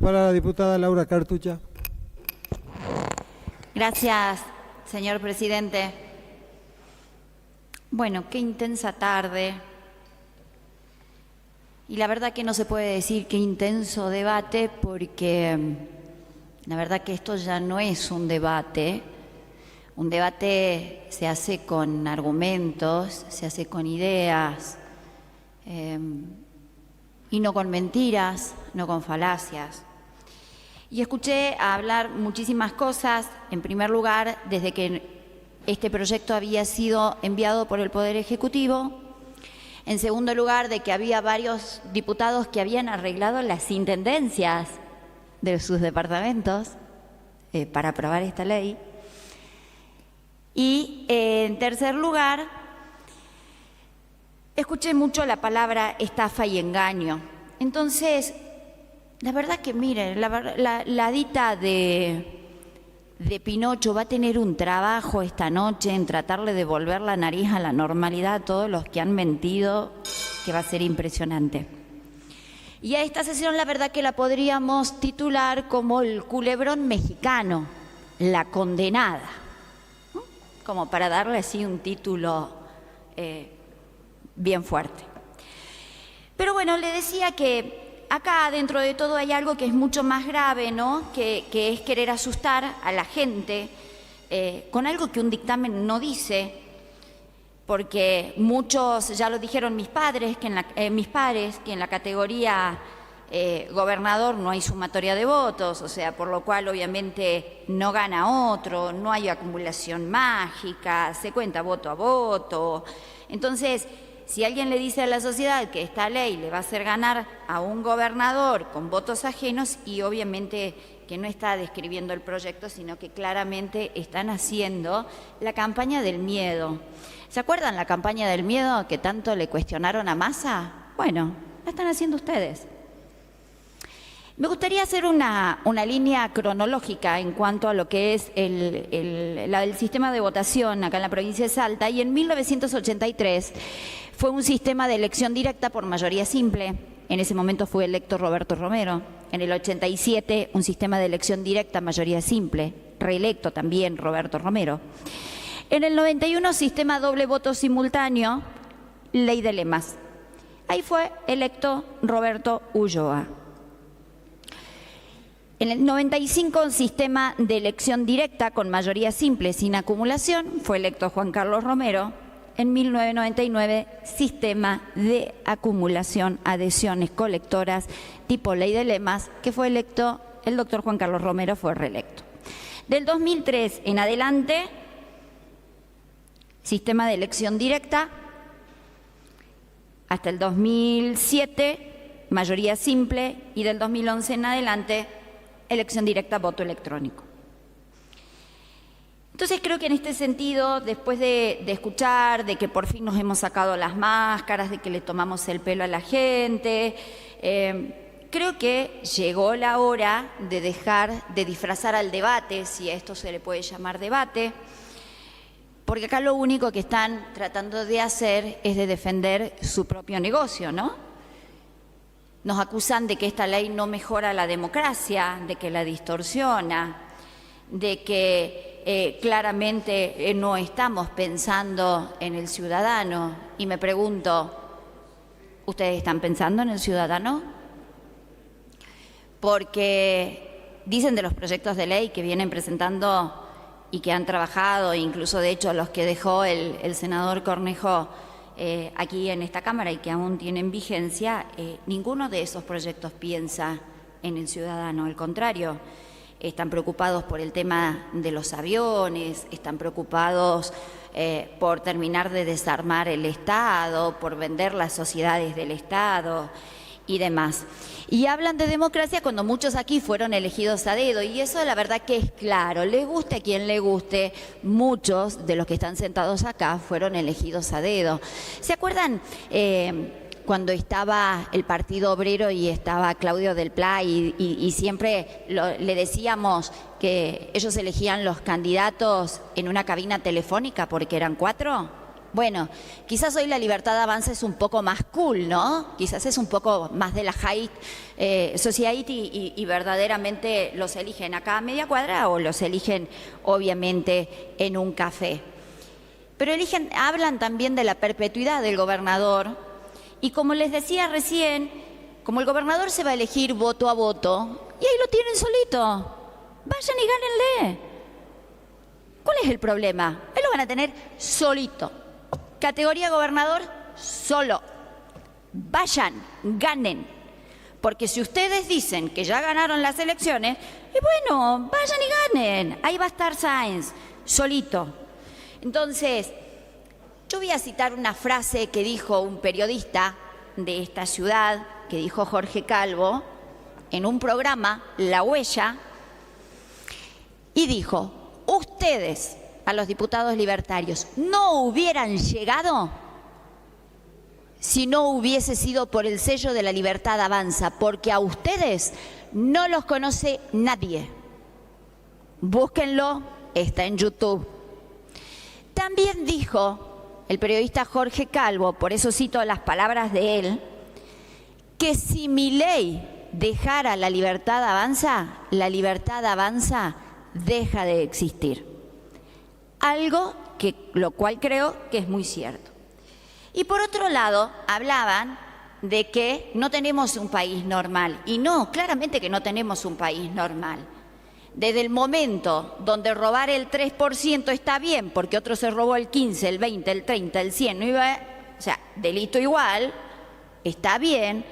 para la diputada Laura Cartucha. Gracias, señor presidente. Bueno, qué intensa tarde. Y la verdad que no se puede decir qué intenso debate porque la verdad que esto ya no es un debate. Un debate se hace con argumentos, se hace con ideas y no con mentiras, no con falacias. Y escuché hablar muchísimas cosas, en primer lugar, desde que este proyecto había sido enviado por el Poder Ejecutivo, en segundo lugar, de que había varios diputados que habían arreglado las intendencias de sus departamentos para aprobar esta ley, y en tercer lugar, escuché mucho la palabra estafa y engaño. Entonces, la verdad que, miren, la dita de Pinocho va a tener un trabajo esta noche en tratar de devolver la nariz a la normalidad a todos los que han mentido, que va a ser impresionante. Y a esta sesión la verdad que la podríamos titular como el culebrón mexicano, la condenada, ¿no? Como para darle así un título bien fuerte. Pero bueno, le decía que acá, dentro de todo, hay algo que es mucho más grave, ¿no? Que es querer asustar a la gente con algo que un dictamen no dice, porque muchos, ya lo dijeron mis padres, que en la categoría gobernador no hay sumatoria de votos, o sea, por lo cual obviamente no gana otro, no hay acumulación mágica, se cuenta voto a voto. Entonces, si alguien le dice a la sociedad que esta ley le va a hacer ganar a un gobernador con votos ajenos, y obviamente que no está describiendo el proyecto, sino que claramente están haciendo la campaña del miedo. ¿Se acuerdan la campaña del miedo que tanto le cuestionaron a Massa? Bueno, la están haciendo ustedes. Me gustaría hacer una línea cronológica en cuanto a lo que es el sistema de votación acá en la provincia de Salta. Y en 1983 fue un sistema de elección directa por mayoría simple. En ese momento fue electo Roberto Romero. En el 87, un sistema de elección directa, mayoría simple, reelecto también Roberto Romero. En el 91, sistema doble voto simultáneo, ley de lemas. Ahí fue electo Roberto Ulloa. En el 95, un sistema de elección directa con mayoría simple sin acumulación, fue electo Juan Carlos Romero. En 1999, sistema de acumulación, adhesiones colectoras, tipo ley de lemas, que fue electo el doctor Juan Carlos Romero, fue reelecto. Del 2003 en adelante, sistema de elección directa, hasta el 2007, mayoría simple, y del 2011 en adelante, elección directa, voto electrónico. Entonces creo que en este sentido, después de escuchar de que por fin nos hemos sacado las máscaras, de que le tomamos el pelo a la gente, creo que llegó la hora de dejar de disfrazar al debate, si a esto se le puede llamar debate, porque acá lo único que están tratando de hacer es de defender su propio negocio, ¿no? Nos acusan de que esta ley no mejora la democracia, de que la distorsiona, de que claramente no estamos pensando en el ciudadano. Y me pregunto, ¿ustedes están pensando en el ciudadano? Porque dicen de los proyectos de ley que vienen presentando y que han trabajado, incluso de hecho los que dejó el senador Cornejo aquí en esta Cámara y que aún tienen vigencia, ninguno de esos proyectos piensa en el ciudadano, al contrario. Están preocupados por el tema de los aviones, están preocupados por terminar de desarmar el Estado, por vender las sociedades del Estado y demás. Y hablan de democracia cuando muchos aquí fueron elegidos a dedo, y eso la verdad que es claro, le guste a quien le guste, muchos de los que están sentados acá fueron elegidos a dedo. ¿Se acuerdan cuando estaba el Partido Obrero y estaba Claudio del Pla y siempre le decíamos que ellos elegían los candidatos en una cabina telefónica porque eran 4? Bueno, quizás hoy la Libertad Avanza es un poco más cool, ¿no? Quizás es un poco más de la high society y verdaderamente los eligen acá a media cuadra o los eligen obviamente en un café. Pero hablan también de la perpetuidad del gobernador y como les decía recién, como el gobernador se va a elegir voto a voto, y ahí lo tienen solito, vayan y gánenle. ¿Cuál es el problema? Ahí lo van a tener solito. Categoría gobernador, solo. Vayan, ganen. Porque si ustedes dicen que ya ganaron las elecciones, y bueno, vayan y ganen. Ahí va a estar Sáenz, solito. Entonces, yo voy a citar una frase que dijo un periodista de esta ciudad, que dijo Jorge Calvo, en un programa, La Huella, y dijo: ustedes, a los diputados libertarios, no hubieran llegado si no hubiese sido por el sello de la Libertad Avanza, porque a ustedes no los conoce nadie. Búsquenlo, está en YouTube. También dijo el periodista Jorge Calvo, por eso cito las palabras de él, que si Milei dejara la Libertad Avanza deja de existir. Algo que, lo cual creo que es muy cierto. Y por otro lado, hablaban de que no tenemos un país normal. Y no, claramente que no tenemos un país normal. Desde el momento donde robar el 3% está bien, porque otro se robó el 15, el 20, el 30, el 100, no iba, o sea, delito igual, está bien.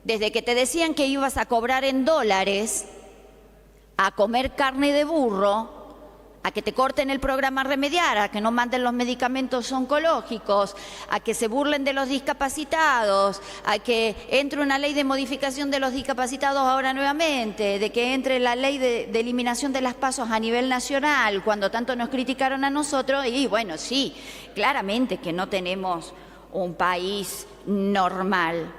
Desde que te decían que ibas a cobrar en dólares, a comer carne de burro, a que te corten el programa Remediar, a que no manden los medicamentos oncológicos, a que se burlen de los discapacitados, a que entre una ley de modificación de los discapacitados ahora nuevamente, de que entre la ley de eliminación de las pasos a nivel nacional, cuando tanto nos criticaron a nosotros, y bueno, sí, claramente que no tenemos un país normal.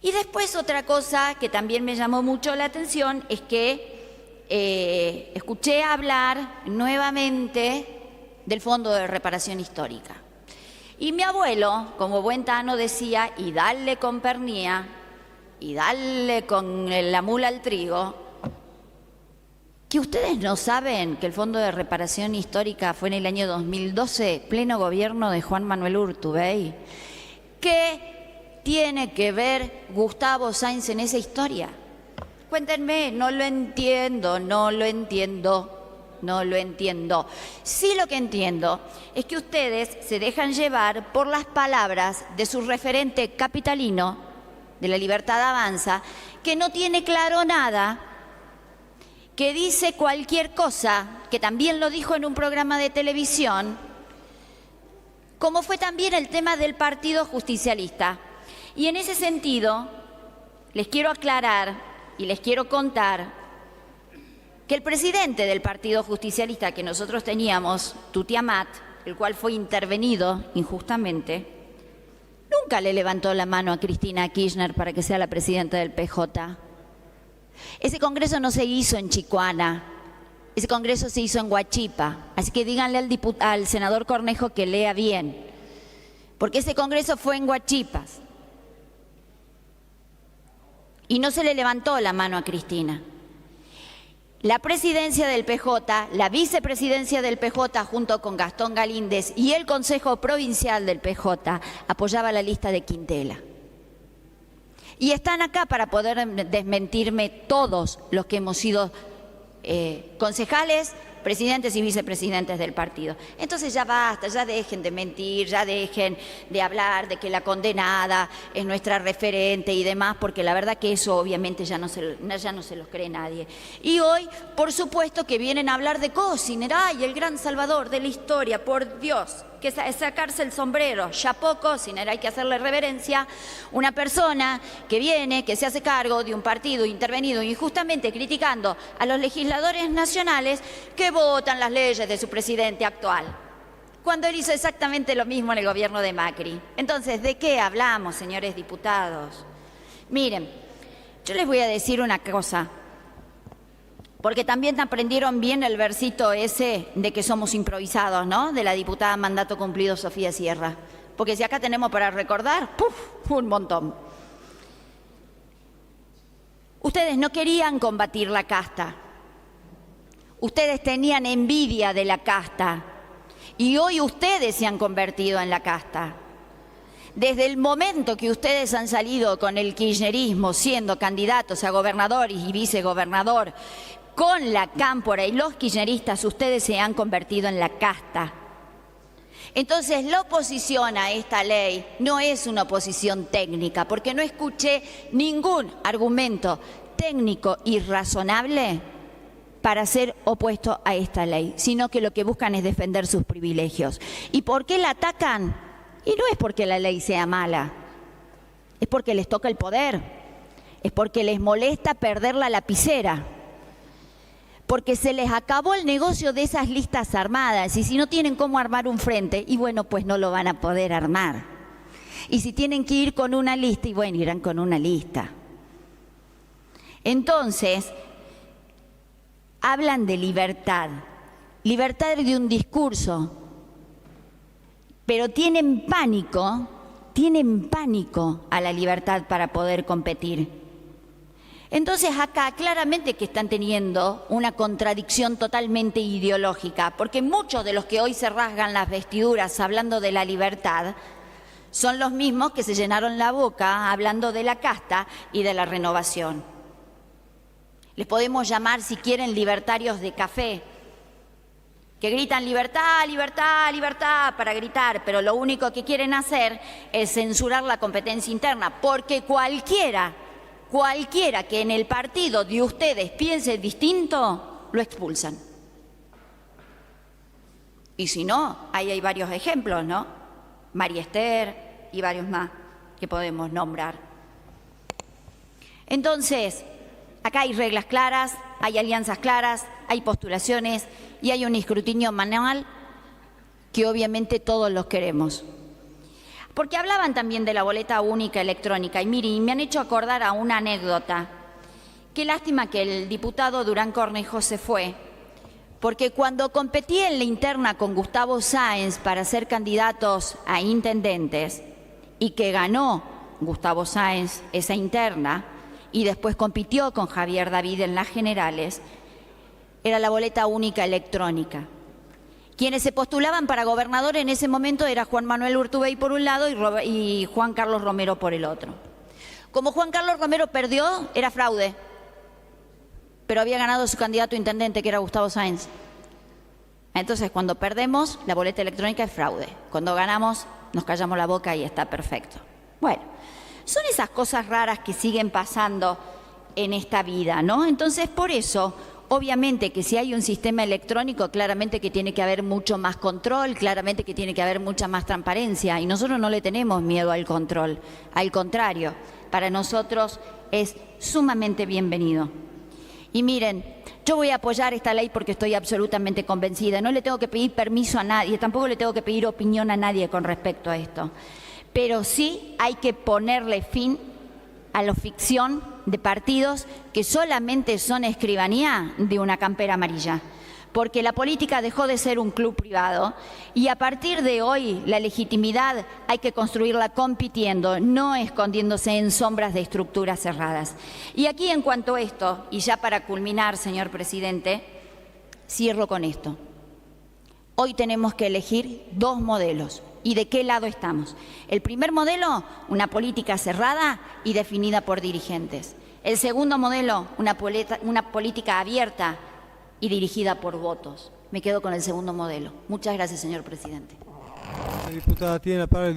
Y después otra cosa que también me llamó mucho la atención es que escuché hablar nuevamente del Fondo de Reparación Histórica. Y mi abuelo, como buen tano, decía, y dale con pernía, y dale con la mula al trigo, que ustedes no saben que el Fondo de Reparación Histórica fue en el año 2012, pleno gobierno de Juan Manuel Urtubey. ¿Qué tiene que ver Gustavo Sáenz en esa historia? Cuéntenme, no lo entiendo. Sí, lo que entiendo es que ustedes se dejan llevar por las palabras de su referente capitalino de la Libertad Avanza, que no tiene claro nada, que dice cualquier cosa, que también lo dijo en un programa de televisión, como fue también el tema del Partido Justicialista. Y en ese sentido, les quiero aclarar y les quiero contar que el presidente del Partido Justicialista que nosotros teníamos, Tuti Amat, el cual fue intervenido injustamente, nunca le levantó la mano a Cristina Kirchner para que sea la presidenta del PJ. Ese congreso no se hizo en Chicoana, ese congreso se hizo en Huachipa. Así que díganle al senador Cornejo que lea bien, porque ese congreso fue en Huachipas. Y no se le levantó la mano a Cristina. La presidencia del PJ, la vicepresidencia del PJ junto con Gastón Galíndez y el Consejo Provincial del PJ apoyaba la lista de Quintela. Y están acá para poder desmentirme todos los que hemos sido concejales, presidentes y vicepresidentes del partido. Entonces ya basta, ya dejen de mentir, ya dejen de hablar de que la condenada es nuestra referente y demás, porque la verdad que eso obviamente ya no se los cree nadie. Y hoy, por supuesto, que vienen a hablar de Cosiner, ¡ay, el gran salvador de la historia, por Dios! Que es sacarse el sombrero, chapó Cosiner, hay que hacerle reverencia. Una persona que viene, que se hace cargo de un partido intervenido injustamente criticando a los legisladores nacionales que votan las leyes de su presidente actual, cuando él hizo exactamente lo mismo en el gobierno de Macri. Entonces, ¿de qué hablamos, señores diputados? Miren, yo les voy a decir una cosa. Porque también aprendieron bien el versito ese de que somos improvisados, ¿no? De la diputada mandato cumplido Sofía Sierra. Porque si acá tenemos para recordar, ¡puf!, un montón. Ustedes no querían combatir la casta. Ustedes tenían envidia de la casta. Y hoy ustedes se han convertido en la casta. Desde el momento que ustedes han salido con el kirchnerismo, siendo candidatos a gobernador y vicegobernador, con la cámpora y los kirchneristas, ustedes se han convertido en la casta. Entonces, la oposición a esta ley no es una oposición técnica, porque no escuché ningún argumento técnico y razonable para ser opuesto a esta ley, sino que lo que buscan es defender sus privilegios. ¿Y por qué la atacan? Y no es porque la ley sea mala, es porque les toca el poder, es porque les molesta perder la lapicera, porque se les acabó el negocio de esas listas armadas, y si no tienen cómo armar un frente, y bueno, pues no lo van a poder armar. Y si tienen que ir con una lista, y bueno, irán con una lista. Entonces, hablan de libertad de un discurso, pero tienen pánico a la libertad para poder competir. Entonces acá claramente que están teniendo una contradicción totalmente ideológica, porque muchos de los que hoy se rasgan las vestiduras hablando de la libertad son los mismos que se llenaron la boca hablando de la casta y de la renovación. Les podemos llamar, si quieren, libertarios de café, que gritan libertad, libertad, libertad para gritar, pero lo único que quieren hacer es censurar la competencia interna, porque cualquiera que en el partido de ustedes piense distinto, lo expulsan. Y si no, ahí hay varios ejemplos, ¿no? María Esther y varios más que podemos nombrar. Entonces, acá hay reglas claras, hay alianzas claras, hay postulaciones y hay un escrutinio manual que obviamente todos los queremos. Porque hablaban también de la boleta única electrónica y miren, me han hecho acordar a una anécdota. Qué lástima que el diputado Durán Cornejo se fue, porque cuando competí en la interna con Gustavo Sáenz para ser candidatos a intendentes y que ganó Gustavo Sáenz esa interna y después compitió con Javier David en las generales, era la boleta única electrónica. Quienes se postulaban para gobernador en ese momento era Juan Manuel Urtubey por un lado y Juan Carlos Romero por el otro. Como Juan Carlos Romero perdió, era fraude, pero había ganado su candidato a intendente, que era Gustavo Sáenz. Entonces, cuando perdemos, la boleta electrónica es fraude. Cuando ganamos, nos callamos la boca y está perfecto. Bueno, son esas cosas raras que siguen pasando en esta vida, ¿no? Entonces, por eso, obviamente que si hay un sistema electrónico, claramente que tiene que haber mucho más control, claramente que tiene que haber mucha más transparencia, y nosotros no le tenemos miedo al control, al contrario, para nosotros es sumamente bienvenido. Y miren, yo voy a apoyar esta ley porque estoy absolutamente convencida, no le tengo que pedir permiso a nadie, tampoco le tengo que pedir opinión a nadie con respecto a esto, pero sí hay que ponerle fin a la ficción de partidos que solamente son escribanía de una campera amarilla, porque la política dejó de ser un club privado y a partir de hoy la legitimidad hay que construirla compitiendo, no escondiéndose en sombras de estructuras cerradas. Y aquí, en cuanto a esto, y ya para culminar, señor presidente, cierro con esto. Hoy tenemos que elegir dos modelos. ¿Y de qué lado estamos? El primer modelo, una política cerrada y definida por dirigentes. El segundo modelo, una política abierta y dirigida por votos. Me quedo con el segundo modelo. Muchas gracias, señor presidente. La diputada tiene la palabra.